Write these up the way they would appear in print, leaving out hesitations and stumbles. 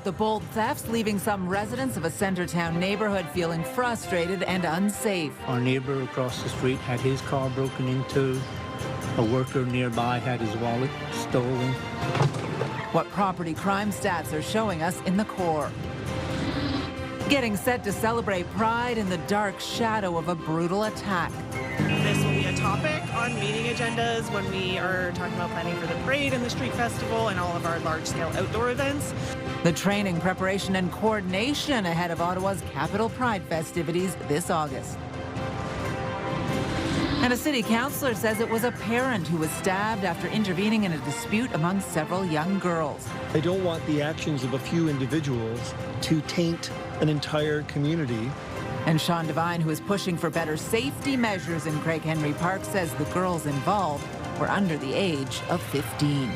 about the bold thefts, leaving some residents of a Centretown neighborhood feeling frustrated and unsafe. Our neighbor across the street had his car broken into. A worker nearby had his wallet stolen. What property crime stats are showing us in the core. Getting set to celebrate Pride in the dark shadow of a brutal attack. This will be a topic on meeting agendas when we are talking about planning for the parade and the street festival and all of our large-scale outdoor events. The training, preparation and coordination ahead of Ottawa's Capital Pride festivities this August. And a city councillor says it was a parent who was stabbed after intervening in a dispute among several young girls. I don't want the actions of a few individuals to taint an entire community. And Sean Devine, who is pushing for better safety measures in Craig Henry Park, says the girls involved were under the age of 15.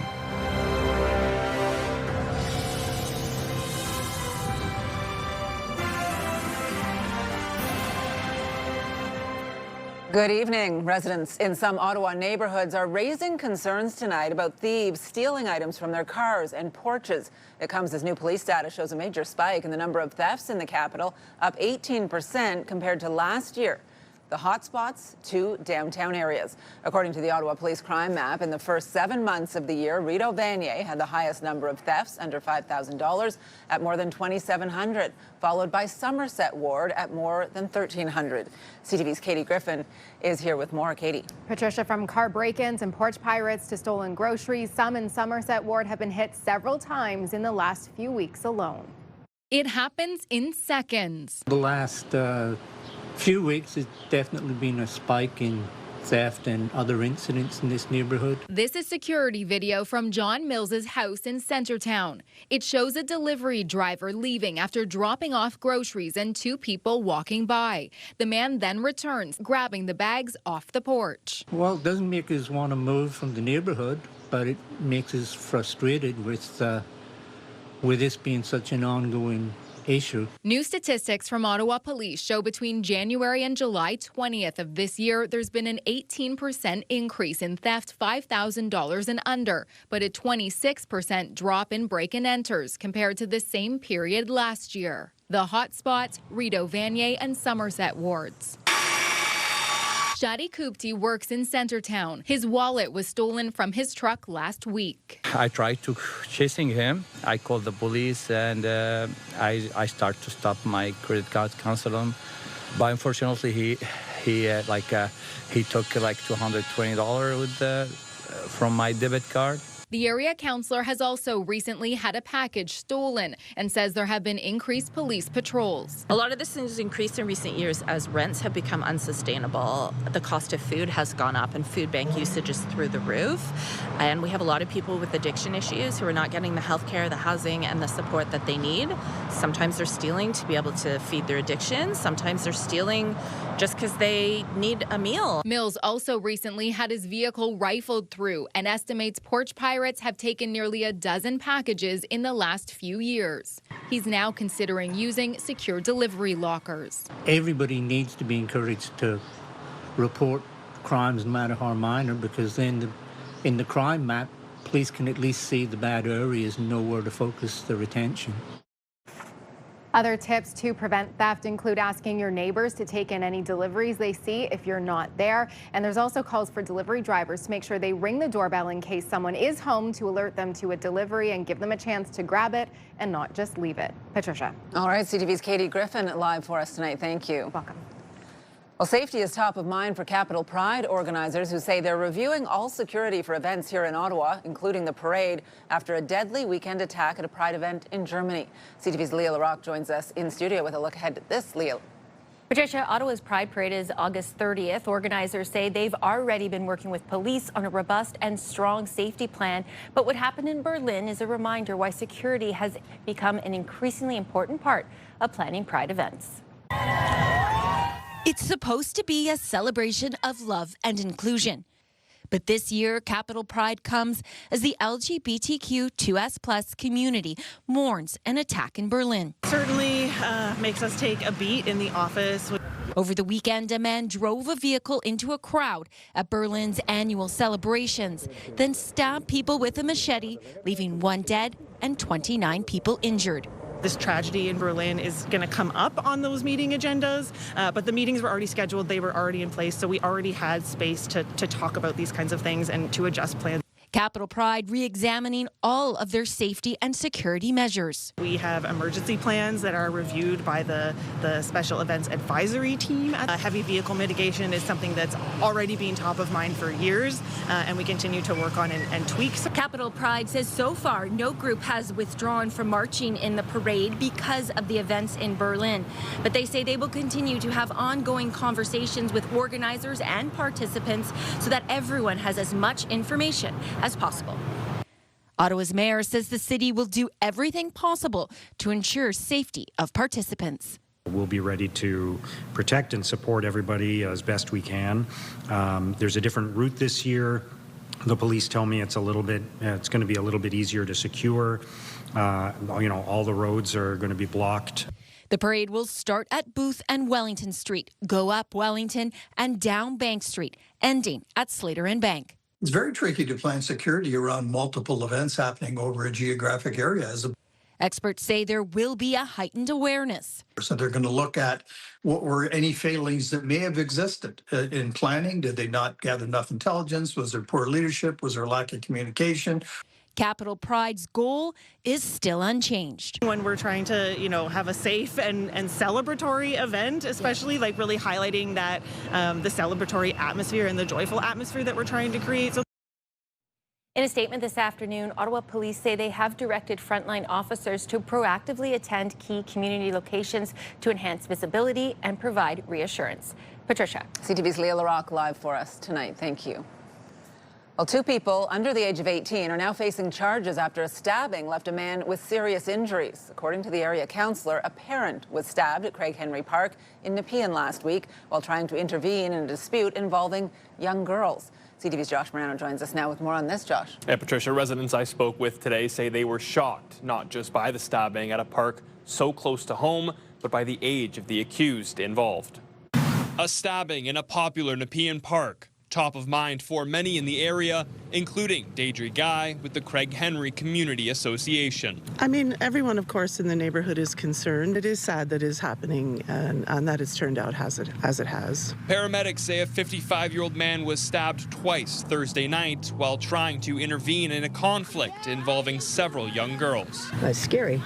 Good evening. Residents in some Ottawa neighborhoods are raising concerns tonight about thieves stealing items from their cars and porches. It comes as new police data shows a major spike in the number of thefts in the capital, up 18% compared to last year. The hotspots, 2 downtown areas. According to the Ottawa Police Crime Map, in the first 7 months of the year, Rideau Vanier had the highest number of thefts under $5,000 at more than 2,700, followed by Somerset Ward at more than 1,300. CTV's Katie Griffin is here with more. Katie. Patricia, from car break-ins and porch pirates to stolen groceries, some in Somerset Ward have been hit several times in the last few weeks alone. It happens in seconds. The last few weeks has definitely been a spike in theft and other incidents in this neighborhood. This is security video from John Mills's house in Centretown. It shows a delivery driver leaving after dropping off groceries and 2 people walking by. The man then returns, grabbing the bags off the porch. Well, it doesn't make us want to move from the neighborhood, but it makes us frustrated with this being such an ongoing issue. New statistics from Ottawa Police show between January and July 20th of this year, there's been an 18% increase in theft $5,000 and under, but a 26% drop in break-and-enters compared to the same period last year. The hotspots, Rideau Vanier and Somerset wards. Shadi Kupti works in Centretown. His wallet was stolen from his truck last week. I tried to chasing him. I called the police and I start to stop my credit card, cancel him. But unfortunately, he took like $220 from my debit card. The area councillor has also recently had a package stolen and says there have been increased police patrols. A lot of this has increased in recent years as rents have become unsustainable. The cost of food has gone up and food bank usage is through the roof. And we have a lot of people with addiction issues who are not getting the health care, the housing, and the support that they need. Sometimes they're stealing to be able to feed their addiction. Sometimes they're stealing just because they need a meal. Mills also recently had his vehicle rifled through and estimates porch pirates have taken nearly a dozen packages in the last few years. He's now considering using secure delivery lockers. Everybody needs to be encouraged to report crimes, no matter how minor, because then in the crime map, police can at least see the bad areas and know where to focus their attention. Other tips to prevent theft include asking your neighbors to take in any deliveries they see if you're not there. And there's also calls for delivery drivers to make sure they ring the doorbell in case someone is home to alert them to a delivery and give them a chance to grab it and not just leave it. Patricia. All right, CTV's Katie Griffin live for us tonight. Thank you. Welcome. Well, safety is top of mind for Capital Pride organizers who say they're reviewing all security for events here in Ottawa, including the parade, after a deadly weekend attack at a Pride event in Germany. CTV's Leah LaRocque joins us in studio with a look ahead at this. Leah. Patricia, Ottawa's Pride Parade is August 30th. Organizers say they've already been working with police on a robust and strong safety plan. But what happened in Berlin is a reminder why security has become an increasingly important part of planning Pride events. It's supposed to be a celebration of love and inclusion. But this year, Capital Pride comes as the LGBTQ2S+ community mourns an attack in Berlin. Certainly makes us take a beat in the office. Over the weekend, a man drove a vehicle into a crowd at Berlin's annual celebrations, then stabbed people with a machete, leaving 1 dead and 29 people injured. This tragedy in Berlin is going to come up on those meeting agendas, but the meetings were already scheduled, they were already in place, so we already had space to talk about these kinds of things and to adjust plans. Capitol Pride re-examining all of their safety and security measures. We have emergency plans that are reviewed by the Special Events Advisory Team. Heavy vehicle mitigation is something that's already been top of mind for years, and we continue to work on and tweak. Capitol Pride says so far no group has withdrawn from marching in the parade because of the events in Berlin. But they say they will continue to have ongoing conversations with organizers and participants so that everyone has as much information as possible. Ottawa's mayor says the city will do everything possible to ensure safety of participants. We'll be ready to protect and support everybody as best we can. There's a different route this year. The police tell me it's going to be a little bit easier to secure. All the roads are going to be blocked. The parade will start at Booth and Wellington Street, go up Wellington and down Bank Street, ending at Slater and Bank. It's very tricky to plan security around multiple events happening over a geographic area. Experts say there will be a heightened awareness. So they're going to look at what were any failings that may have existed in planning. Did they not gather enough intelligence? Was there poor leadership? Was there lack of communication? Capitol Pride's goal is still unchanged. When we're trying to, have a safe and celebratory event, especially like really highlighting that the celebratory atmosphere and the joyful atmosphere that we're trying to create. So in a statement this afternoon, Ottawa police say they have directed frontline officers to proactively attend key community locations to enhance visibility and provide reassurance. Patricia. CTV's Leah Larocque live for us tonight. Thank you. Well, 2 people under the age of 18 are now facing charges after a stabbing left a man with serious injuries. According to the area councillor, a parent was stabbed at Craig Henry Park in Nepean last week while trying to intervene in a dispute involving young girls. CTV's Josh Morano joins us now with more on this, Josh. Yeah, Patricia, residents I spoke with today say they were shocked, not just by the stabbing at a park so close to home, but by the age of the accused involved. A stabbing in a popular Nepean Park. Top of mind for many in the area, including Deirdre Guy with the Craig Henry Community Association. I mean, everyone, of course, in the neighborhood is concerned. It is sad that it is happening and that it's turned out as it has. Paramedics say a 55-year-old man was stabbed twice Thursday night while trying to intervene in a conflict involving several young girls. It's scary.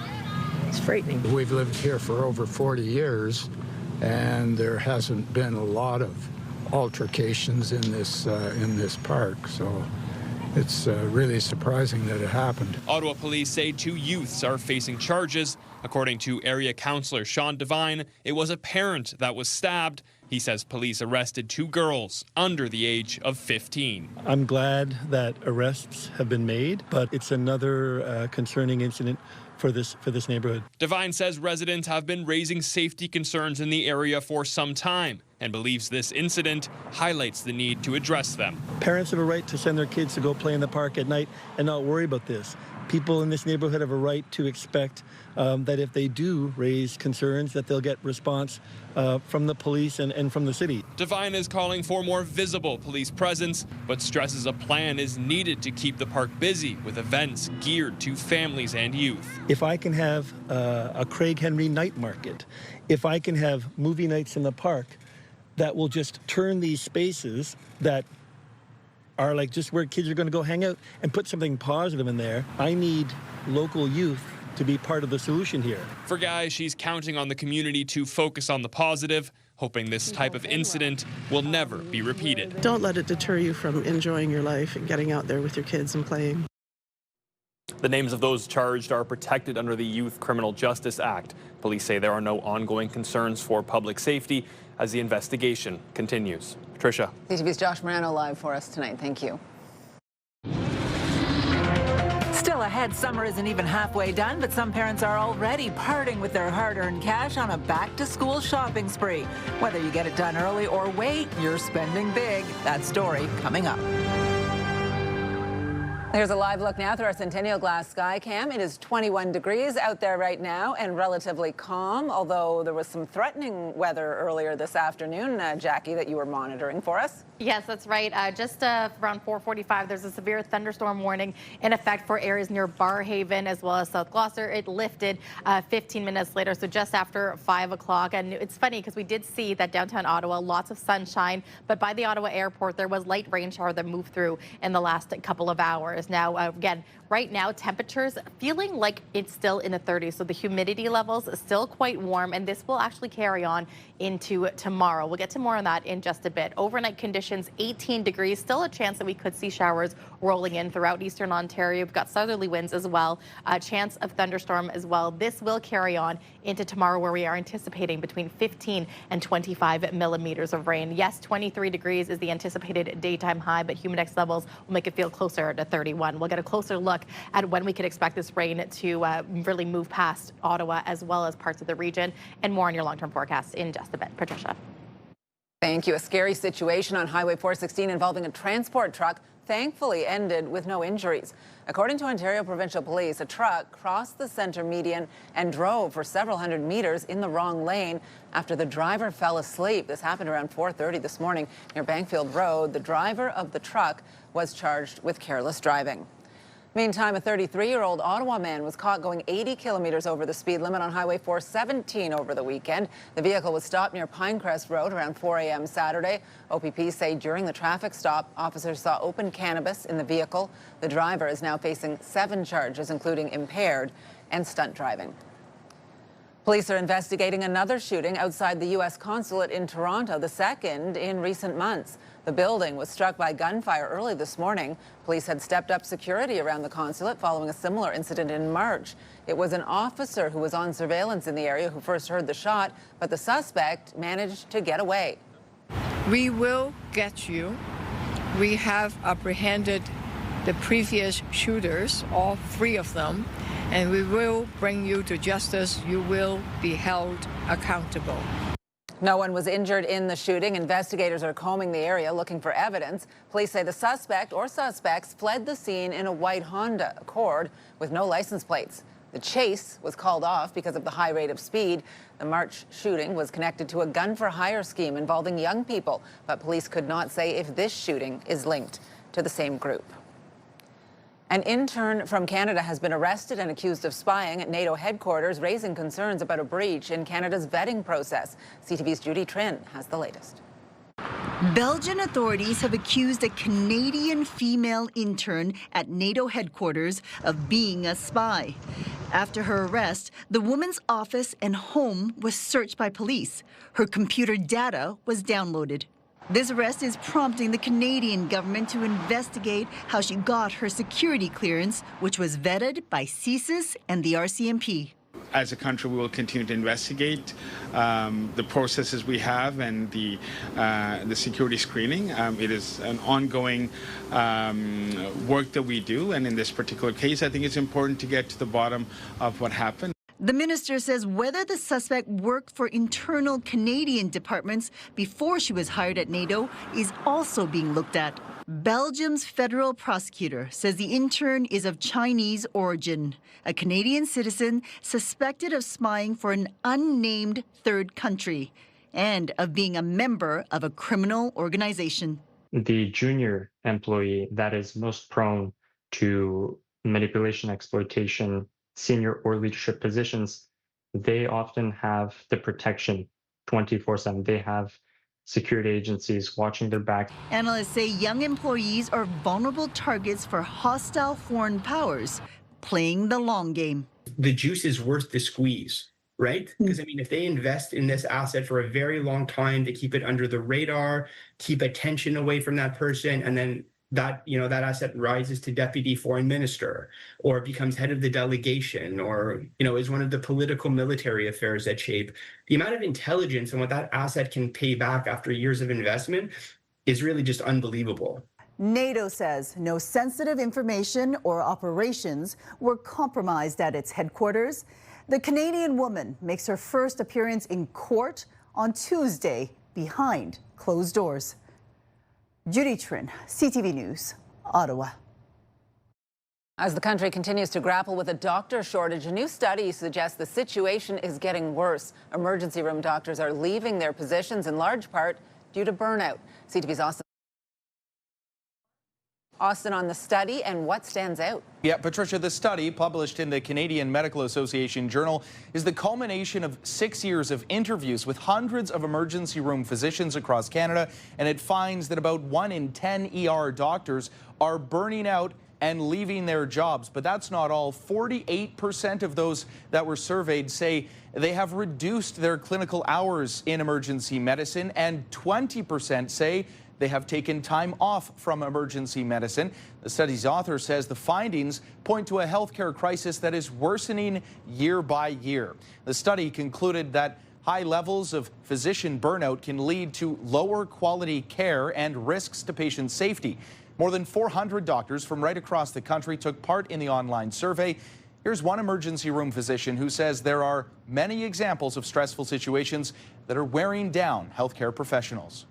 It's frightening. We've lived here for over 40 years, and there hasn't been a lot of altercations in this park, so it's really surprising that it happened. Ottawa police say 2 youths are facing charges. According to area councillor Sean Devine, it was a parent that was stabbed. He says police arrested 2 girls under the age of 15. I'm glad that arrests have been made, but it's another concerning incident for this neighborhood. Devine says residents have been raising safety concerns in the area for some time and believes this incident highlights the need to address them. Parents have a right to send their kids to go play in the park at night and not worry about this. People in this neighborhood have a right to expect that if they do raise concerns, that they'll get response from the police and from the city. Devine is calling for more visible police presence, but stresses a plan is needed to keep the park busy with events geared to families and youth. If I can have a Craig Henry night market, if I can have movie nights in the park, that will just turn these spaces that are like just where kids are going to go hang out and put something positive in there. I need local youth to be part of the solution here. For Guy, she's counting on the community to focus on the positive, hoping this type of incident will never be repeated. Don't let it deter you from enjoying your life and getting out there with your kids and playing. The names of those charged are protected under the Youth Criminal Justice Act. Police say there are no ongoing concerns for public safety as the investigation continues. Patricia. CTV's Josh Morano live for us tonight. Thank you. Still ahead, summer isn't even halfway done, but some parents are already parting with their hard-earned cash on a back-to-school shopping spree. Whether you get it done early or wait, you're spending big. That story coming up. Here's a live look now through our Centennial Glass sky cam. It is 21 degrees out there right now and relatively calm, although there was some threatening weather earlier this afternoon, Jackie, that you were monitoring for us. Yes, that's right. Just around 4:45, there's a severe thunderstorm warning in effect for areas near Barrhaven as well as South Gloucester. It lifted 15 minutes later, so just after 5 o'clock. And it's funny because we did see that downtown Ottawa, lots of sunshine, but by the Ottawa airport, there was light rain shower that moved through in the last couple of hours. Now, again, right now, temperatures feeling like it's still in the 30s, so the humidity levels still quite warm, and this will actually carry on into tomorrow. We'll get to more on that in just a bit. Overnight conditions, 18 degrees, still a chance that we could see showers rolling in throughout eastern Ontario. We've got southerly winds as well, a chance of thunderstorm as well. This will carry on into tomorrow, where we are anticipating between 15 and 25 millimeters of rain. Yes, 23 degrees is the anticipated daytime high, but humidex levels will make it feel closer to 31. We'll get a closer look at when we could expect this rain to really move past Ottawa as well as parts of the region, and more on your long-term forecast in just a bit. Patricia. Thank you. A scary situation on Highway 416 involving a transport truck thankfully ended with no injuries. According to Ontario Provincial Police, a truck crossed the center median and drove for several hundred meters in the wrong lane after the driver fell asleep. This happened around 4:30 this morning near Bankfield Road. The driver of the truck was charged with careless driving. Meantime, a 33-year-old Ottawa man was caught going 80 kilometers over the speed limit on Highway 417 over the weekend. The vehicle was stopped near Pinecrest Road around 4 a.m. Saturday. OPP say during the traffic stop, officers saw open cannabis in the vehicle. The driver is now facing 7 charges, including impaired and stunt driving. Police are investigating another shooting outside the U.S. consulate in Toronto, the second in recent months. The building was struck by gunfire early this morning. Police had stepped up security around the consulate following a similar incident in March. It was an officer who was on surveillance in the area who first heard the shot, but the suspect managed to get away. We will get you. We have apprehended the previous shooters, all 3 of them, and we will bring you to justice. You will be held accountable. No one was injured in the shooting. Investigators are combing the area looking for evidence. Police say the suspect or suspects fled the scene in a white Honda Accord with no license plates. The chase was called off because of the high rate of speed. The March shooting was connected to a gun-for-hire scheme involving young people, but police could not say if this shooting is linked to the same group. An intern from Canada has been arrested and accused of spying at NATO headquarters, raising concerns about a breach in Canada's vetting process. CTV's Judy Trin has the latest. Belgian authorities have accused a Canadian female intern at NATO headquarters of being a spy. After her arrest, the woman's office and home was searched by police. Her computer data was downloaded. This arrest is prompting the Canadian government to investigate how she got her security clearance, which was vetted by CSIS and the RCMP. As a country, we will continue to investigate the processes we have and the security screening. It is an ongoing work that we do, and in this particular case, I think it's important to get to the bottom of what happened. The minister says whether the suspect worked for internal Canadian departments before she was hired at NATO is also being looked at. Belgium's federal prosecutor says the intern is of Chinese origin, a Canadian citizen suspected of spying for an unnamed third country and of being a member of a criminal organization. The junior employee that is most prone to manipulation, exploitation, senior or leadership positions, they often have the protection 24/7. They have security agencies watching their back. Analysts say young employees are vulnerable targets for hostile foreign powers playing the long game. The juice is worth the squeeze, right? Because I mean, if they invest in this asset for a very long time, they keep it under the radar, keep attention away from that person, and then that asset rises to deputy foreign minister or becomes head of the delegation or, is one of the political military affairs that shape. The amount of intelligence and what that asset can pay back after years of investment is really just unbelievable. NATO says no sensitive information or operations were compromised at its headquarters. The Canadian woman makes her first appearance in court on Tuesday behind closed doors. Judy Trin, CTV News, Ottawa. As the country continues to grapple with a doctor shortage, a new study suggests the situation is getting worse. Emergency room doctors are leaving their positions in large part due to burnout. CTV's Austin Austin, on the study and what stands out. Yeah, Patricia, the study published in the Canadian Medical Association Journal is the culmination of 6 years of interviews with hundreds of emergency room physicians across Canada, and it finds that about 1 in 10 ER doctors are burning out and leaving their jobs. But that's not all. 48% of those that were surveyed say they have reduced their clinical hours in emergency medicine, and 20% say they have taken time off from emergency medicine. The study's author says the findings point to a healthcare crisis that is worsening year by year. The study concluded that high levels of physician burnout can lead to lower quality care and risks to patient safety. More than 400 doctors from right across the country took part in the online survey. Here's one emergency room physician who says there are many examples of stressful situations that are wearing down healthcare professionals.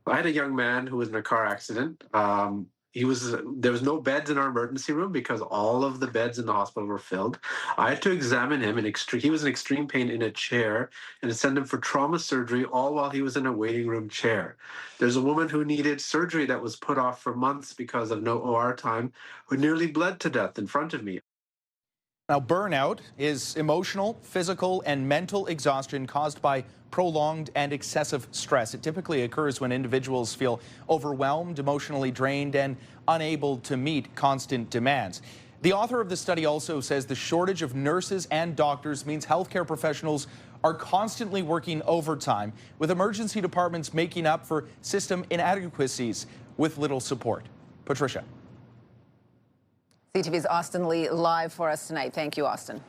I had a young man who was in a car accident. There was no beds in our emergency room because all of the beds in the hospital were filled. I had to examine him he was in extreme pain in a chair and send him for trauma surgery, all while he was in a waiting room chair. There's a woman who needed surgery that was put off for months because of no OR time, who nearly bled to death in front of me. Now, burnout is emotional, physical, and mental exhaustion caused by prolonged and excessive stress. It typically occurs when individuals feel overwhelmed, emotionally drained, and unable to meet constant demands. The author of the study also says the shortage of nurses and doctors means healthcare professionals are constantly working overtime, with emergency departments making up for system inadequacies with little support. Patricia. CTV's Austin Lee live for us tonight. Thank you, Austin.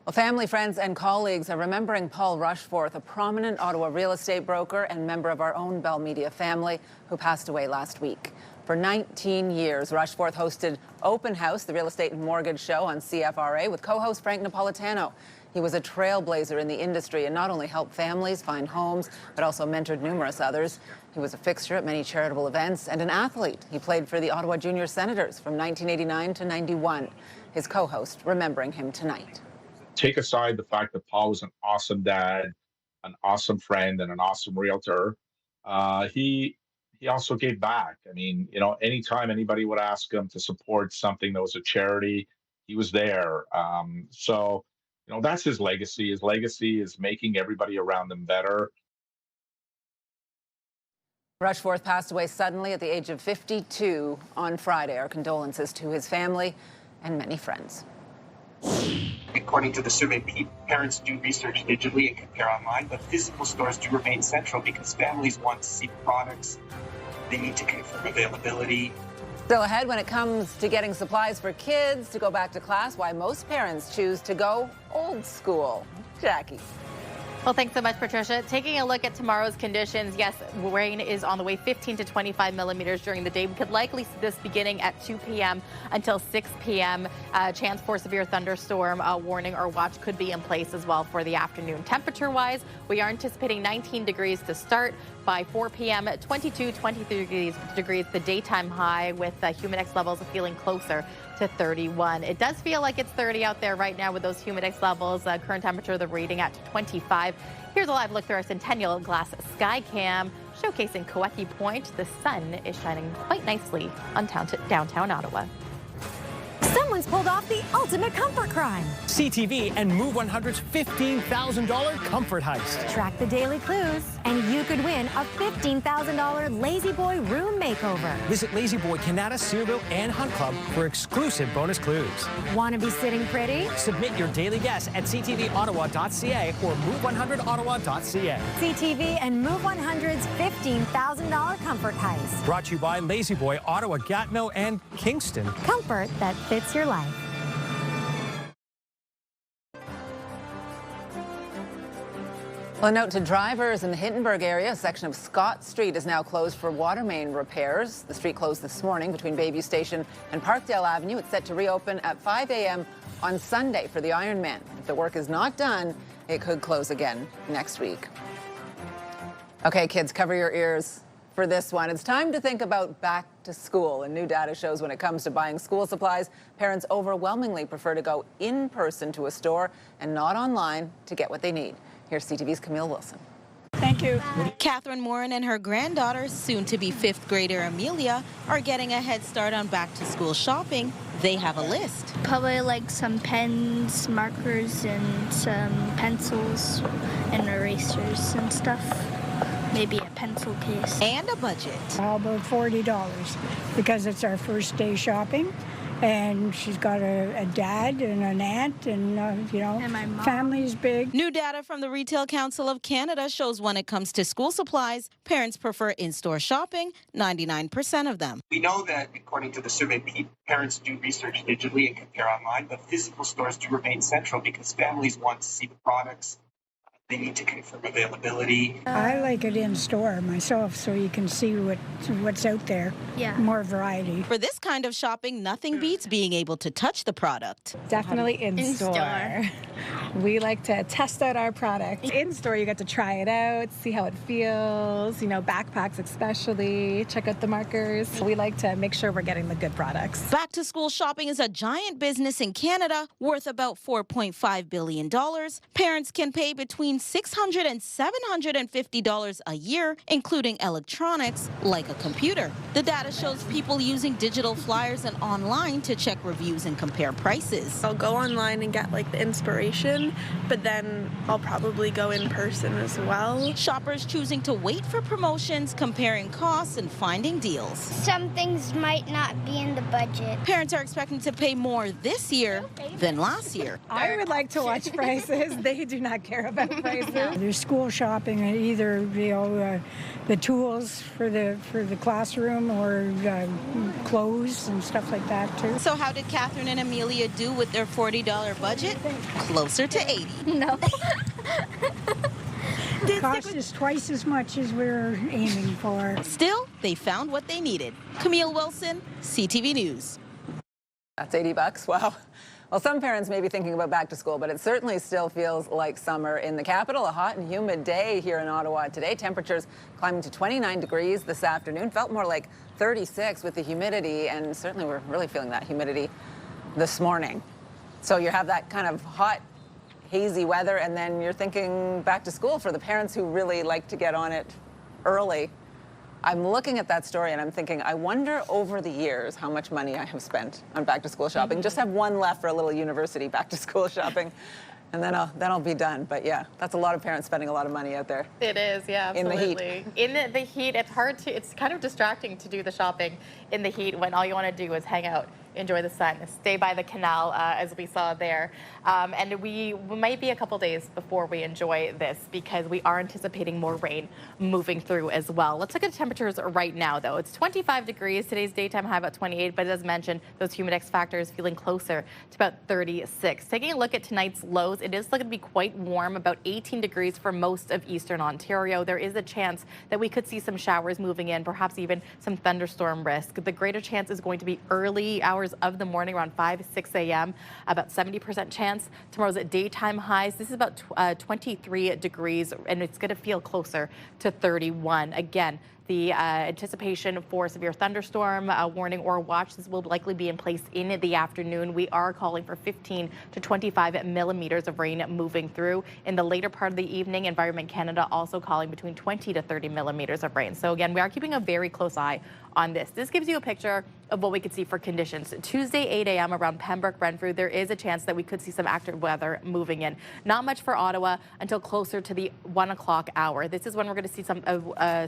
Well, family, friends, and colleagues are remembering Paul Rushforth, a prominent Ottawa real estate broker and member of our own Bell Media family, who passed away last week. For 19 years, Rushforth hosted Open House, the real estate and mortgage show on CFRA, with co-host Frank Napolitano. He was a trailblazer in the industry and not only helped families find homes, but also mentored numerous others. He was a fixture at many charitable events and an athlete. He played for the Ottawa Junior Senators from 1989 to 91. His co-host remembering him tonight. Take aside the fact that Paul was an awesome dad, an awesome friend, and an awesome realtor, he also gave back. I mean, you know, anytime anybody would ask him to support something that was a charity, he was there. So, you know, that's his legacy. His legacy is making everybody around him better. Rushforth passed away suddenly at the age of 52 on Friday. Our condolences to his family and many friends. According to the survey, parents do research digitally and compare online, but physical stores do remain central because families want to see products. They need to confirm availability. Still ahead when it comes to getting supplies for kids to go back to class, why most parents choose to go old school. Jackie. Well, thanks so much, Patricia. Taking a look at tomorrow's conditions, yes, rain is on the way, 15 to 25 millimeters during the day. We could likely see this beginning at 2 p.m. until 6 p.m. Chance for severe thunderstorm warning or watch could be in place as well for the afternoon. Temperature-wise, we are anticipating 19 degrees to start. By 4 p.m., 22, 23 degrees, the daytime high, with humidex levels feeling closer to 31. It does feel like it's 30 out there right now with those humidex levels. Current temperature, the reading at 25. Here's a live look through our Centennial Glass Sky Cam, showcasing Coyote Point. The sun is shining quite nicely on downtown Ottawa. Someone's pulled off the ultimate comfort crime. CTV and Move 100's $15,000 comfort heist. Track the daily clues, and you could win a $15,000 Lazy Boy room makeover. Visit Lazy Boy Canada, Searville, and Hunt Club for exclusive bonus clues. Want to be sitting pretty? Submit your daily guess at ctvottawa.ca or move100ottawa.ca. CTV and Move 100's $15,000 comfort heist. Brought to you by Lazy Boy, Ottawa, Gatineau, and Kingston. Comfort that fits your life. Well, a note to drivers in the Hittenburg area. A section of Scott Street is now closed for water main repairs. The street closed this morning between Bayview Station and Parkdale Avenue. It's set to reopen at 5 a.m. on Sunday for the Ironman. If the work is not done, it could close again next week. Okay, kids, cover your ears for this one. It's time to think about back to school. And new data shows when it comes to buying school supplies, parents overwhelmingly prefer to go in person to a store and not online to get what they need. Here's CTV's Camille Wilson. Thank you. Catherine Morin and her granddaughter, soon-to-be fifth grader Amelia, are getting a head start on back-to-school shopping. They have a list. Probably like some pens, markers, and some pencils and erasers and stuff. Maybe a pencil case. And a budget. How about $40 because it's our first day shopping. And she's got a dad and an aunt and, and my mom. Family's big. New data from the Retail Council of Canada shows when it comes to school supplies, parents prefer in-store shopping, 99% of them. We know that, according to the survey, parents do research digitally and compare online, but physical stores do remain central because families want to see the products. They need to confirm availability. I like it in store myself so you can see what's out there. Yeah. More variety. For this kind of shopping, nothing beats being able to touch the product. Definitely in store. We like to test out our product. In store, you get to try it out, see how it feels, backpacks especially, check out the markers. We like to make sure we're getting the good products. Back to school shopping is a giant business in Canada worth about $4.5 billion. Parents can pay between $600 and $750 a year, including electronics like a computer. The data shows people using digital flyers and online to check reviews and compare prices. I'll go online and get the inspiration, but then I'll probably go in person as well. Shoppers choosing to wait for promotions, comparing costs and finding deals. Some things might not be in the budget. Parents are expecting to pay more this year than last year. I would like to watch prices. They do not care about prices. There's school shopping, either the tools for the classroom or clothes and stuff like that too. So how did Catherine and Amelia do with their $40 budget? Closer to 80. No. The cost is twice as much as we're aiming for. Still, they found what they needed. Camille Wilson, CTV News. That's $80. Wow. Well, some parents may be thinking about back to school, but it certainly still feels like summer in the capital. A hot and humid day here in Ottawa today. Temperatures climbing to 29 degrees this afternoon. Felt more like 36 with the humidity, and certainly we're really feeling that humidity this morning. So you have that kind of hot, hazy weather, and then you're thinking back to school for the parents who really like to get on it early. I'm looking at that story and I'm thinking, I wonder over the years how much money I have spent on back to school shopping. Just have one left for a little university back to school shopping, and then I'll be done. But yeah, that's a lot of parents spending a lot of money out there. It is, yeah, absolutely. In the heat. In the heat, it's kind of distracting to do the shopping in the heat when all you want to do is hang out, enjoy the sun, stay by the canal, as we saw there. And we might be a couple days before we enjoy this because we are anticipating more rain moving through as well. Let's look at the temperatures right now, though. It's 25 degrees. Today's daytime high about 28, but as mentioned, those humidex factors feeling closer to about 36. Taking a look at tonight's lows, it is looking to be quite warm, about 18 degrees for most of eastern Ontario. There is a chance that we could see some showers moving in, perhaps even some thunderstorm risk. The greater chance is going to be early hours of the morning, around 5, 6 a.m., about 70% chance. Tomorrow's daytime highs, this is about 23 degrees, and it's going to feel closer to 31. Again, the anticipation for severe thunderstorm warning or watch, this will likely be in place in the afternoon. We are calling for 15 to 25 millimeters of rain moving through. In the later part of the evening, Environment Canada also calling between 20 to 30 millimeters of rain. So again, we are keeping a very close eye on this. This gives you a picture of what we could see for conditions. Tuesday, 8 a.m. around Pembroke, Renfrew, there is a chance that we could see some active weather moving in. Not much for Ottawa until closer to the 1 o'clock hour. This is when we're going to see some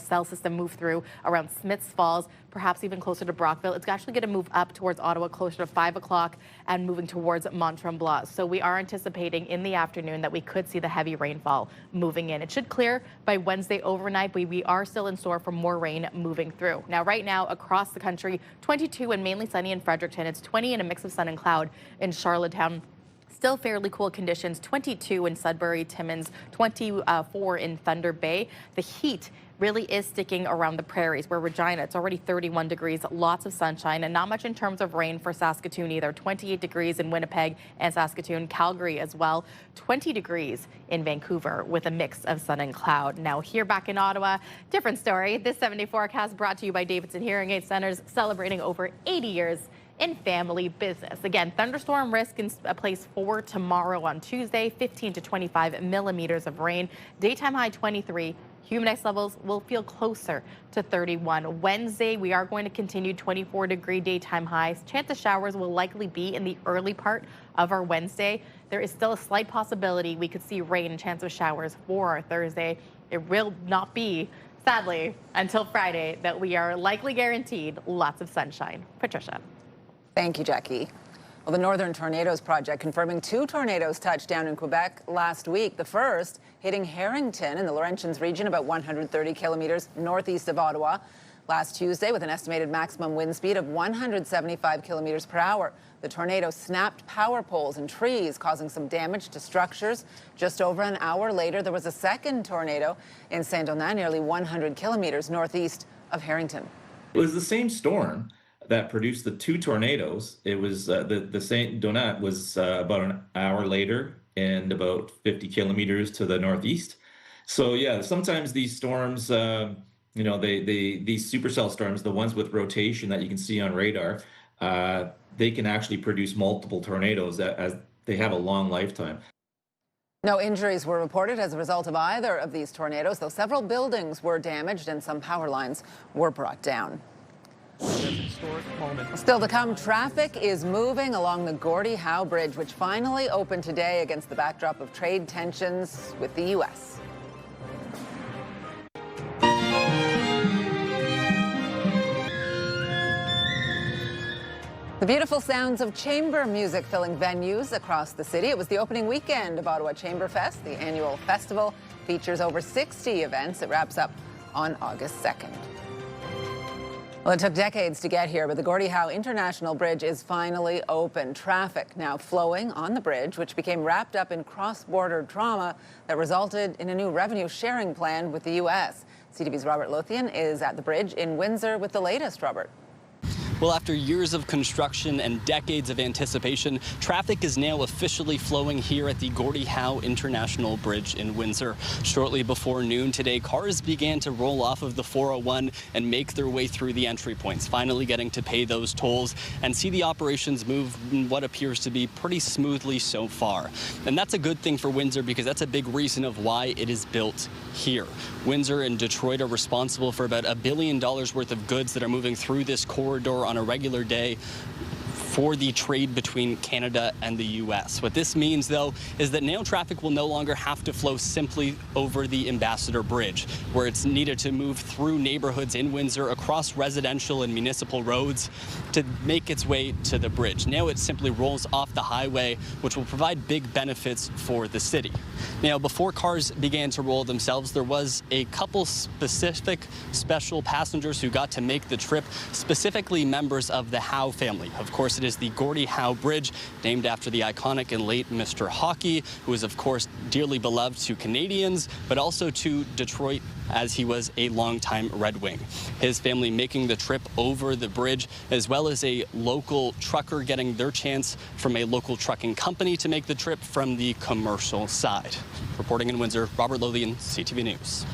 cell system move through around Smiths Falls, perhaps even closer to Brockville. It's actually going to move up towards Ottawa closer to 5 o'clock and moving towards Mont-Tremblant. So we are anticipating in the afternoon that we could see the heavy rainfall moving in. It should clear by Wednesday overnight, but we are still in store for more rain moving through. Now, right now across the country, 22 and mainly sunny in Fredericton. It's 20 and a mix of sun and cloud in Charlottetown. Still fairly cool conditions, 22 in Sudbury, Timmins, 24 in Thunder Bay. The heat really is sticking around the prairies where Regina, it's already 31 degrees, lots of sunshine, and not much in terms of rain for Saskatoon either. 28 degrees in Winnipeg and Saskatoon, Calgary as well. 20 degrees in Vancouver with a mix of sun and cloud. Now here back in Ottawa, different story. This 70 forecast brought to you by Davidson Hearing Aid Centers, celebrating over 80 years in family business. Again, thunderstorm risk in place for tomorrow on Tuesday, 15 to 25 millimeters of rain. Daytime high 23, Humidity levels will feel closer to 31. Wednesday, we are going to continue 24-degree daytime highs. Chance of showers will likely be in the early part of our Wednesday. There is still a slight possibility we could see rain and chance of showers for our Thursday. It will not be, sadly, until Friday that we are likely guaranteed lots of sunshine. Patricia. Thank you, Jackie. Well, the Northern Tornadoes Project confirming 2 tornadoes touched down in Quebec last week. The first hitting Harrington in the Laurentians region, about 130 kilometers northeast of Ottawa, last Tuesday with an estimated maximum wind speed of 175 kilometers per hour. The tornado snapped power poles and trees, causing some damage to structures. Just over an hour later, there was a second tornado in Saint-Donat, nearly 100 kilometers northeast of Harrington. It was the same storm that produced the 2 tornadoes. It was the Saint Donat was about an hour later and about 50 kilometers to the northeast. So yeah, sometimes these storms, these supercell storms, the ones with rotation that you can see on radar, they can actually produce multiple tornadoes as they have a long lifetime. No injuries were reported as a result of either of these tornadoes, though several buildings were damaged and some power lines were brought down. Still to come, traffic is moving along the Gordie Howe Bridge, which finally opened today against the backdrop of trade tensions with the U.S. The beautiful sounds of chamber music filling venues across the city. It was the opening weekend of Ottawa Chamber Fest. The annual festival features over 60 events. It wraps up on August 2nd. Well, it took decades to get here, but the Gordie Howe International Bridge is finally open. Traffic now flowing on the bridge, which became wrapped up in cross-border drama that resulted in a new revenue-sharing plan with the U.S. CTV's Robert Lothian is at the bridge in Windsor with the latest. Robert. Well, after years of construction and decades of anticipation, traffic is now officially flowing here at the Gordie Howe International Bridge in Windsor. Shortly before noon today, cars began to roll off of the 401 and make their way through the entry points, finally getting to pay those tolls and see the operations move in what appears to be pretty smoothly so far. And that's a good thing for Windsor because that's a big reason of why it is built here. Windsor and Detroit are responsible for about $1 billion worth of goods that are moving through this corridor on a regular day for the trade between Canada and the U.S. What this means, though, is that now traffic will no longer have to flow simply over the Ambassador Bridge, where it's needed to move through neighborhoods in Windsor, across residential and municipal roads to make its way to the bridge. Now it simply rolls off the highway, which will provide big benefits for the city. Now, before cars began to roll themselves, there was a couple specific special passengers who got to make the trip, specifically members of the Howe family. Of course, it is the Gordie Howe Bridge, named after the iconic and late Mr. Hockey, who is, of course, dearly beloved to Canadians, but also to Detroit, as he was a longtime Red Wing. His family making the trip over the bridge, as well as a local trucker getting their chance from a local trucking company to make the trip from the commercial side. Reporting in Windsor, Robert Lothian, CTV News.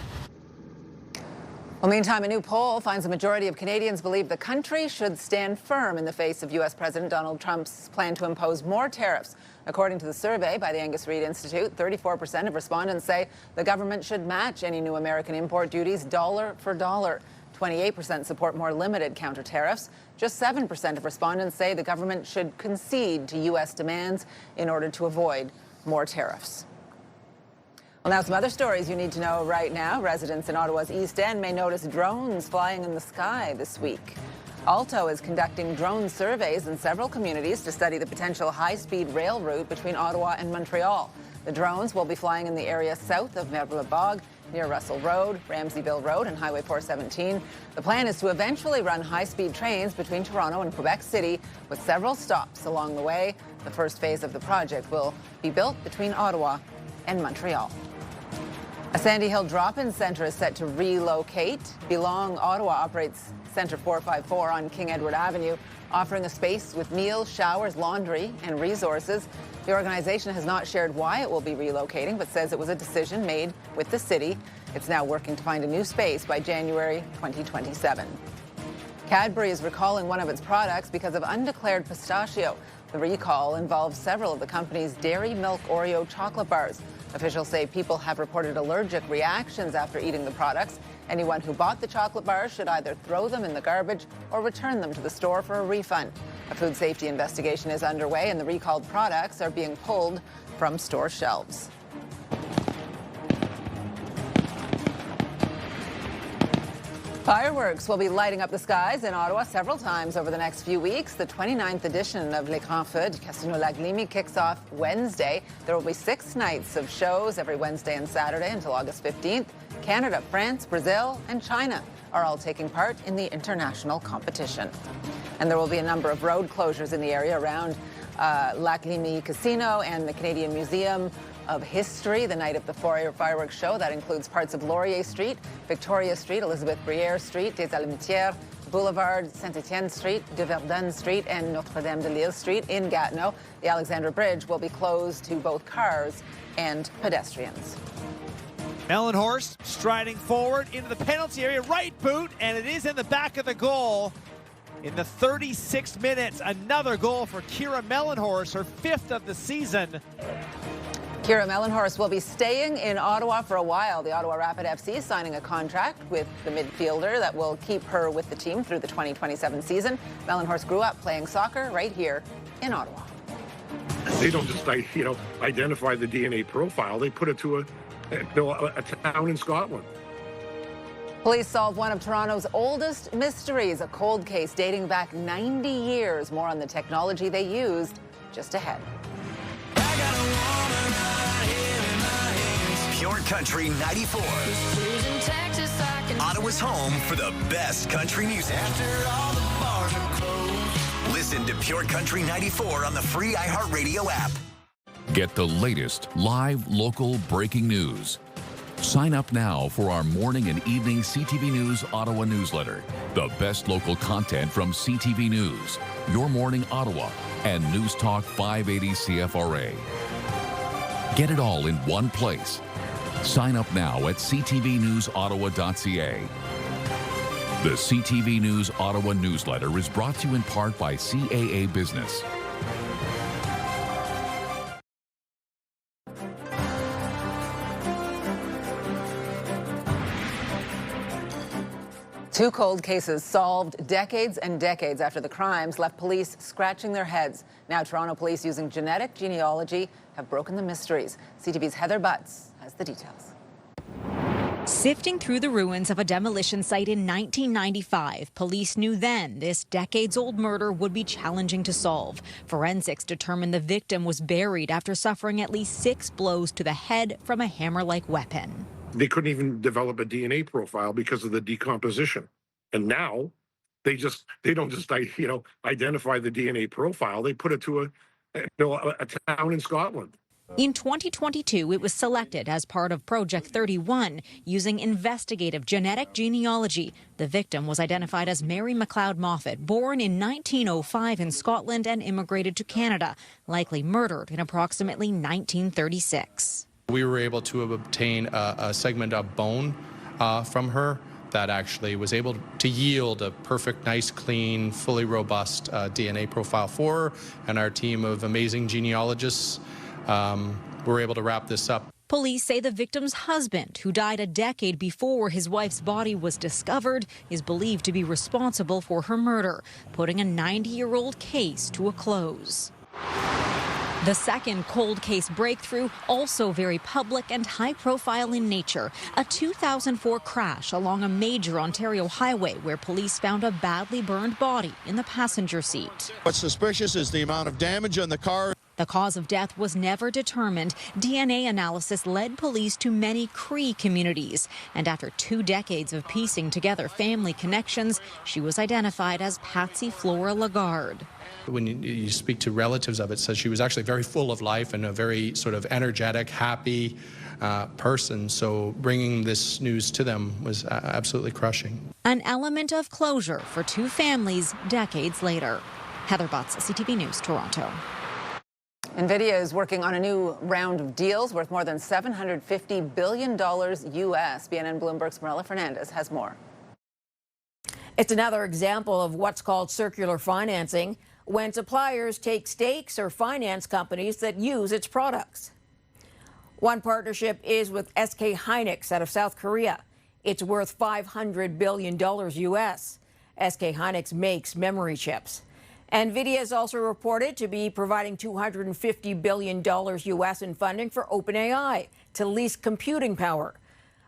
Well, meantime, a new poll finds a majority of Canadians believe the country should stand firm in the face of U.S. President Donald Trump's plan to impose more tariffs. According to the survey by the Angus Reid Institute, 34% of respondents say the government should match any new American import duties dollar for dollar. 28% support more limited counter tariffs. Just 7% of respondents say the government should concede to U.S. demands in order to avoid more tariffs. Well, now some other stories you need to know right now. Residents in Ottawa's East End may notice drones flying in the sky this week. Alto is conducting drone surveys in several communities to study the potential high-speed rail route between Ottawa and Montreal. The drones will be flying in the area south of Merville-Bog, near Russell Road, Ramseyville Road, and Highway 417. The plan is to eventually run high-speed trains between Toronto and Quebec City, with several stops along the way. The first phase of the project will be built between Ottawa and Montreal. A Sandy Hill drop-in centre is set to relocate. Belong Ottawa operates Centre 454 on King Edward Avenue, offering a space with meals, showers, laundry, and resources. The organization has not shared why it will be relocating, but says it was a decision made with the city. It's now working to find a new space by January 2027. Cadbury is recalling one of its products because of undeclared pistachio. The recall involves several of the company's Dairy Milk Oreo chocolate bars. Officials say people have reported allergic reactions after eating the products. Anyone who bought the chocolate bars should either throw them in the garbage or return them to the store for a refund. A food safety investigation is underway, and the recalled products are being pulled from store shelves. Fireworks will be lighting up the skies in Ottawa several times over the next few weeks. The 29th edition of Les Grands Feux de Casino-Lac-Limy kicks off Wednesday. There will be 6 nights of shows every Wednesday and Saturday until August 15th. Canada, France, Brazil, and China are all taking part in the international competition. And there will be a number of road closures in the area around Lac-Limy Casino and the Canadian Museum of History the night of the fireworks show. That includes parts of Laurier Street, Victoria Street, Elizabeth Briere Street, des Alimentières Boulevard, Saint-Étienne Street, de Verdun Street, and Notre-Dame-de-Lille Street in Gatineau. The Alexandra Bridge will be closed to both cars and pedestrians. Mellenhorst striding forward into the penalty area, right boot, and it is in the back of the goal. In the 36th minute, another goal for Kira Mellenhorst, her 5th of the season. Kira Mellenhorst will be staying in Ottawa for a while. The Ottawa Rapid FC is signing a contract with the midfielder that will keep her with the team through the 2027 season. Mellenhorst grew up playing soccer right here in Ottawa. They don't just, identify the DNA profile. They put it to a town in Scotland. Police solved one of Toronto's oldest mysteries, a cold case dating back 90 years. More on the technology they used just ahead. Pure Country 94. Ottawa's home for the best country music. Listen to Pure Country 94 on the free iHeartRadio app. Get the latest live local breaking news. Sign up now for our morning and evening CTV News Ottawa newsletter. The best local content from CTV News, Your Morning Ottawa, and News Talk 580 CFRA. Get it all in one place. Sign up now at ctvnewsottawa.ca. The CTV News Ottawa newsletter is brought to you in part by CAA Business. Two cold cases solved decades and decades after the crimes left police scratching their heads. Now Toronto police, using genetic genealogy, have broken the mysteries. CTV's Heather Butts has the details. Sifting through the ruins of a demolition site in 1995, police knew then this decades-old murder would be challenging to solve. Forensics determined the victim was buried after suffering at least 6 blows to the head from a hammer-like weapon. They couldn't even develop a DNA profile because of the decomposition. And now they don't just identify the DNA profile. They put it to a town in Scotland. In 2022, it was selected as part of Project 31 using investigative genetic genealogy. The victim was identified as Mary McLeod Moffat, born in 1905 in Scotland and immigrated to Canada, likely murdered in approximately 1936. We were able to obtain a segment of bone from her that actually was able to yield a perfect, nice, clean, fully robust DNA profile for her, and our team of amazing genealogists were able to wrap this up. Police say the victim's husband, who died a decade before his wife's body was discovered, is believed to be responsible for her murder, putting a 90-year-old case to a close. The second cold case breakthrough, also very public and high profile in nature, a 2004 crash along a major Ontario highway where police found a badly burned body in the passenger seat. What's suspicious is the amount of damage on the car. The cause of death was never determined. DNA analysis led police to many Cree communities. And after 2 decades of piecing together family connections, she was identified as Patsy Flora Lagarde. When you speak to relatives of it, says she was actually very full of life and a very sort of energetic, happy person. So bringing this news to them was absolutely crushing. An element of closure for 2 families decades later. Heather Butts, CTV News, Toronto. NVIDIA is working on a new round of deals worth more than $750 billion U.S. BNN Bloomberg's Marilla Fernandez has more. It's another example of what's called circular financing, when suppliers take stakes or finance companies that use its products. One partnership is with SK Hynix out of South Korea. It's worth $500 billion US. SK Hynix makes memory chips. NVIDIA is also reported to be providing $250 billion US in funding for OpenAI to lease computing power.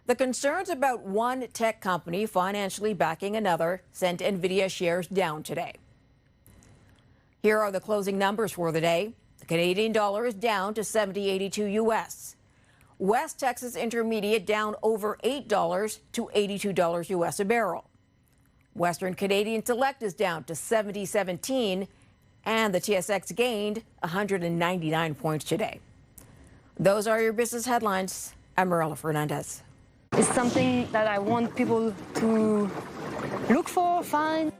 The concerns about one tech company financially backing another sent NVIDIA shares down today. Here are the closing numbers for the day. The Canadian dollar is down to $70.82 US. West Texas Intermediate down over $8 to $82 US a barrel. Western Canadian Select is down to 70.17, and the TSX gained 199 points today. Those are your business headlines. I'm Marilla Fernandez. It's something that I want people to look for, find.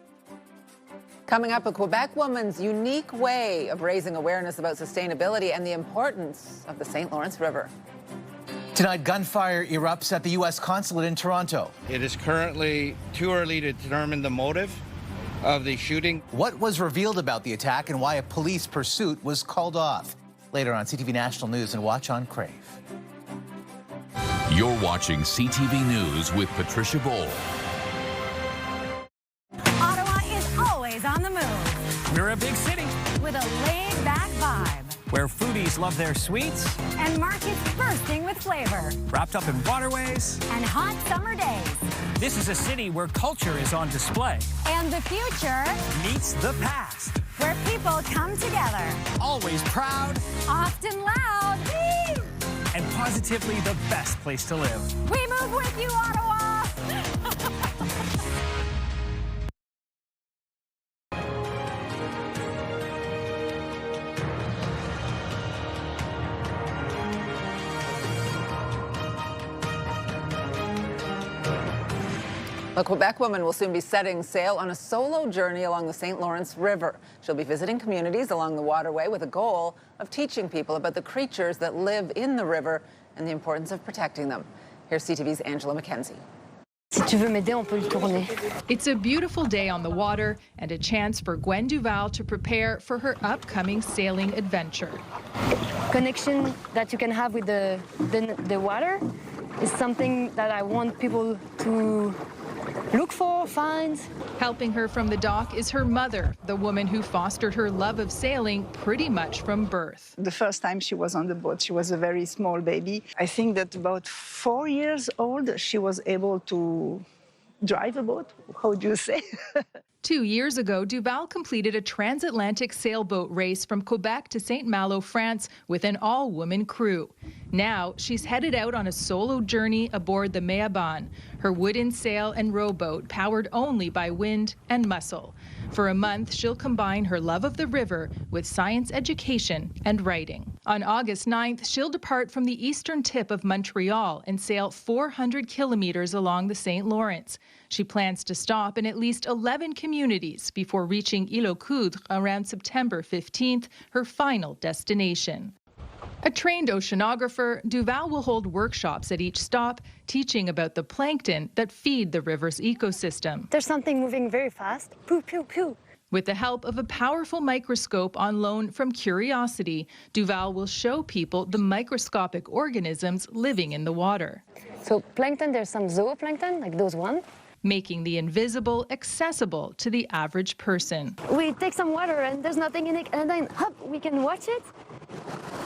Coming up, a Quebec woman's unique way of raising awareness about sustainability and the importance of the St. Lawrence River. Tonight, gunfire erupts at the U.S. consulate in Toronto. It is currently too early to determine the motive of the shooting. What was revealed about the attack and why a police pursuit was called off? Later on CTV National News and watch on Crave. You're watching CTV News with Patricia Boal. Ottawa is always on the move. We're a big city With a laid-back vibe. where foodies love their sweets, And markets bursting with flavor. wrapped up in waterways. And hot summer days. This is a city where culture is on display. And the future, Meets the past. where people come together. Always proud Often loud. Whee! and positively the best place to live. We move with you, Ottawa! A Quebec woman will soon be setting sail on a solo journey along the St. Lawrence River. She'll be visiting communities along the waterway with a goal of teaching people about the creatures that live in the river and the importance of protecting them. Here's CTV's Angela Mackenzie. Si tu veux m'aider, on peut le tourner. It's a beautiful day on the water and a chance for Gwen Duval to prepare for her upcoming sailing adventure. Connection that you can have with the water is something that I want people to look for, find. Helping her from the dock is her mother, the woman who fostered her love of sailing pretty much from birth. The first time she was on the boat, she was a very small baby. I think that about 4 years old, she was able to drive a boat. How do you say? 2 years ago, Duval completed a transatlantic sailboat race from Quebec to St. Malo, France, with an all-woman crew. Now, she's headed out on a solo journey aboard the Meaban, her wooden sail and rowboat powered only by wind and muscle. For a month, she'll combine her love of the river with science education and writing. On August 9th, she'll depart from the eastern tip of Montreal and sail 400 kilometers along the St. Lawrence. She plans to stop in at least 11 communities before reaching Île-aux-Coudres around September 15th, her final destination. A trained oceanographer, Duval will hold workshops at each stop, teaching about the plankton that feed the river's ecosystem. There's something moving very fast. Pew, pew, pew. With the help of a powerful microscope on loan from Curiosity, Duval will show people the microscopic organisms living in the water. So plankton, there's some zooplankton, like those ones. Making the invisible accessible to the average person. We take some water and there's nothing in it, and then hop, we can watch it.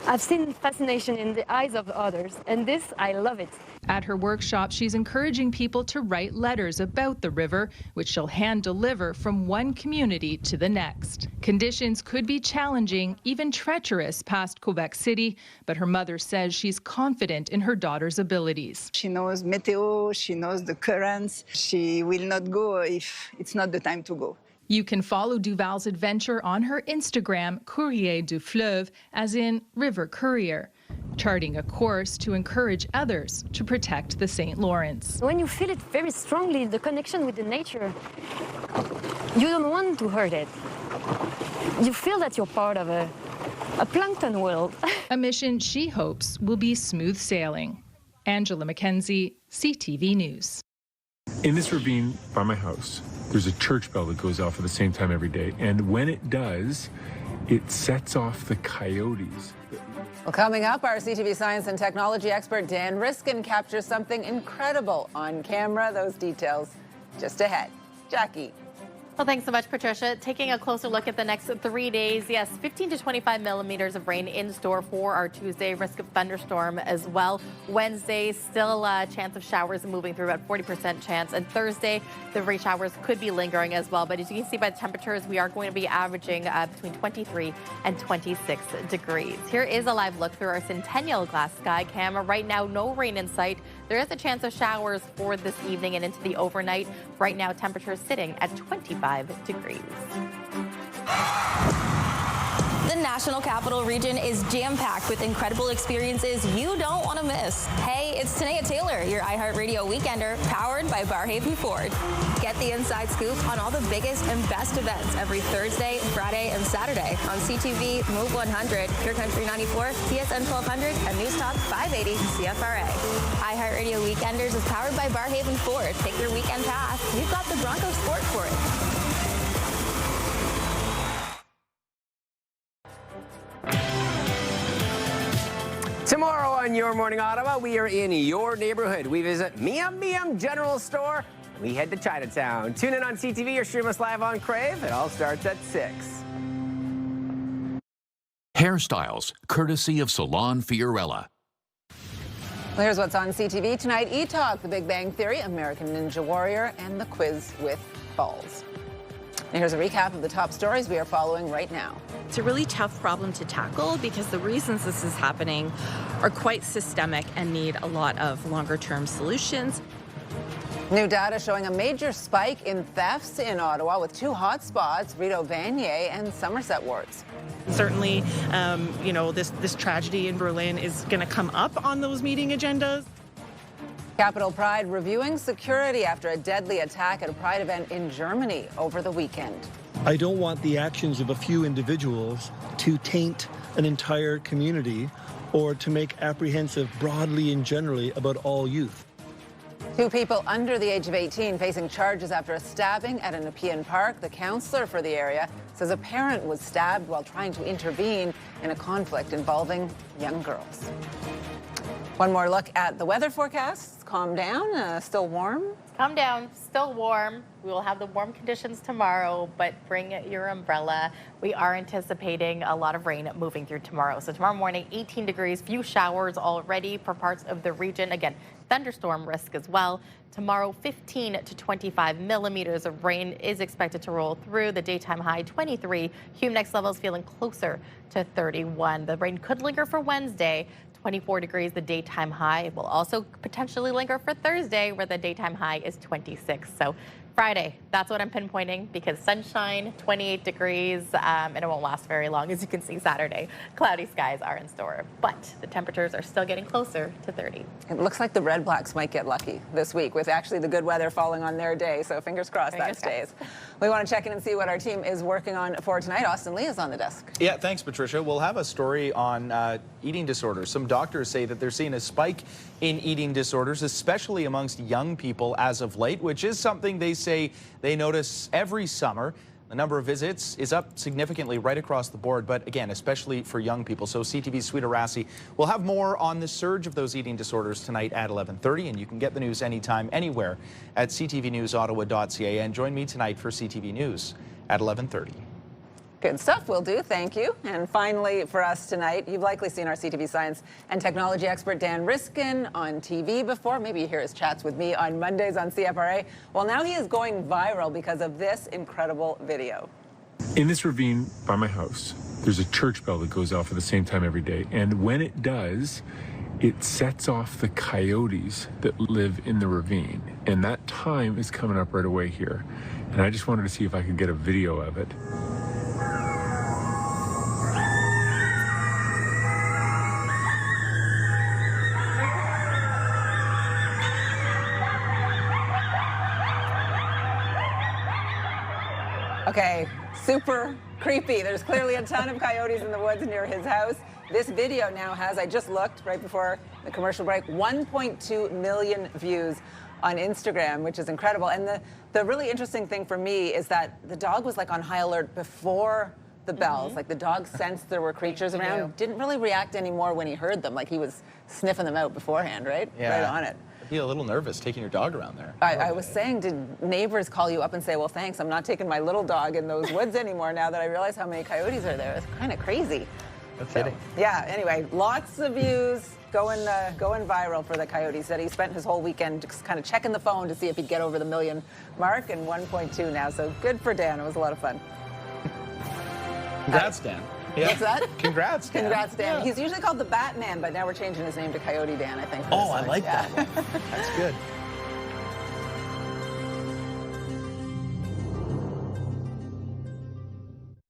I've seen fascination in the eyes of others, and this, I love it. At her workshop, she's encouraging people to write letters about the river, which she'll hand deliver from one community to the next. Conditions could be challenging, even treacherous past Quebec City, but her mother says she's confident in her daughter's abilities. She knows meteo, she knows the currents. She will not go if it's not the time to go. You can follow Duval's adventure on her Instagram, Courrier du Fleuve, as in River Courier, charting a course to encourage others to protect the St. Lawrence. When you feel it very strongly, the connection with the nature, you don't want to hurt it. You feel that you're part of a plankton world. A mission she hopes will be smooth sailing. Angela Mackenzie, CTV News. In this ravine by my house, there's a church bell that goes off at the same time every day. And when it does, it sets off the coyotes. Well, coming up, our CTV science and technology expert Dan Riskin captures something incredible on camera. Those details just ahead. Jackie. Well, thanks so much, Patricia. Taking a closer look at the next 3 days. Yes, 15 to 25 millimeters of rain in store for our Tuesday. Risk of thunderstorm as well. Wednesday, still a chance of showers moving through at 40% chance. And Thursday, the rain showers could be lingering as well. But as you can see by the temperatures, we are going to be averaging between 23 and 26 degrees. Here is a live look through our Centennial Glass Sky camera. Right now, no rain in sight. There is a chance of showers for this evening and into the overnight. Right now, temperatures sitting at 25 degrees. The National Capital Region is jam-packed with incredible experiences you don't want to miss. Hey, it's Tanea Taylor, your iHeartRadio Weekender, powered by Barhaven Ford. Get the inside scoop on all the biggest and best events every Thursday, Friday, and Saturday on CTV, Move 100, Pure Country 94, TSN 1200, and News Talk 580 CFRA. iHeartRadio Weekenders is powered by Barhaven Ford. Take your weekend path. You've got the Bronco Sport for it. Tomorrow on Your Morning Ottawa, we are in your neighborhood. We visit Miam Miam General Store. We head to Chinatown. Tune in on CTV or stream us live on Crave. It all starts at 6. Hairstyles, courtesy of Salon Fiorella. Well, here's what's on CTV tonight. E-Talk, The Big Bang Theory, American Ninja Warrior, and The Quiz with Balls. And here's a recap of the top stories we are following right now. It's a really tough problem to tackle because the reasons this is happening are quite systemic and need a lot of longer-term solutions. New data showing a major spike in thefts in Ottawa with 2 hotspots, Rideau Vanier and Somerset wards. Certainly, this tragedy in Berlin is going to come up on those meeting agendas. Capitol Pride reviewing security after a deadly attack at a Pride event in Germany over the weekend. I don't want the actions of a few individuals to taint an entire community or to make apprehensive broadly and generally about all youth. 2 people under the age of 18 facing charges after a stabbing at a Nepean Park. The councillor for the area says a parent was stabbed while trying to intervene in a conflict involving young girls. One more look at the weather forecast. Calm down, still warm. Calm down, still warm. We will have the warm conditions tomorrow, but bring your umbrella. We are anticipating a lot of rain moving through tomorrow. So tomorrow morning, 18 degrees, few showers already for parts of the region. Again, thunderstorm risk as well. Tomorrow, 15 to 25 millimeters of rain is expected to roll through. The daytime high, 23. Humidex levels feeling closer to 31. The rain could linger for Wednesday. 24 degrees, the daytime high. Will also potentially linger for Thursday, where the daytime high is 26. So Friday, that's what I'm pinpointing, because sunshine, 28 degrees, and it won't last very long. As you can see, Saturday, cloudy skies are in store, but the temperatures are still getting closer to 30. It looks like the Red Blacks might get lucky this week with actually the good weather falling on their day, so fingers crossed that stays. We want to check in and see what our team is working on for tonight. Austin Lee is on the desk. Yeah, thanks, Patricia. We'll have a story on eating disorders. Some doctors say that they're seeing a spike in eating disorders, especially amongst young people as of late, which is something they say they notice every summer. The number of visits is up significantly right across the board, but again, especially for young people. So CTV's Sweeta Rassi will have more on the surge of those eating disorders tonight at 11:30, and you can get the news anytime, anywhere at ctvnewsottawa.ca. And join me tonight for CTV News at 11:30. Good stuff, will do, thank you. And finally for us tonight, you've likely seen our CTV science and technology expert Dan Riskin on TV before. Maybe you hear his chats with me on Mondays on CFRA. Well, now he is going viral because of this incredible video. In this ravine by my house, there's a church bell that goes off at the same time every day. And when it does, it sets off the coyotes that live in the ravine. And that time is coming up right away here. And I just wanted to see if I could get a video of it. Okay, super creepy. There's clearly a ton of coyotes in the woods near his house. This video now has, I just looked right before the commercial break, 1.2 million views on Instagram, which is incredible. And the really interesting thing for me is that the dog was like on high alert before the bells. Like the dog sensed there were creatures around. Didn't really react anymore when he heard them. Like he was sniffing them out beforehand, right? Yeah. Right on it. I'd be a little nervous taking your dog around there. I was saying, did neighbors call you up and say, well, thanks, I'm not taking my little dog in those woods anymore now that I realize how many coyotes are there? It's kind of crazy. No kidding. Yeah, anyway, lots of views going viral for the coyote. He said he spent his whole weekend just kind of checking the phone to see if he'd get over the million mark, and 1.2 now. So good for Dan. It was a lot of fun. Congrats, Dan. Yeah. What's that? Congrats, Dan. Congrats, Dan. Yeah. He's usually called the Batman, but now we're changing his name to Coyote Dan, I think. Oh, I like that one. That's good.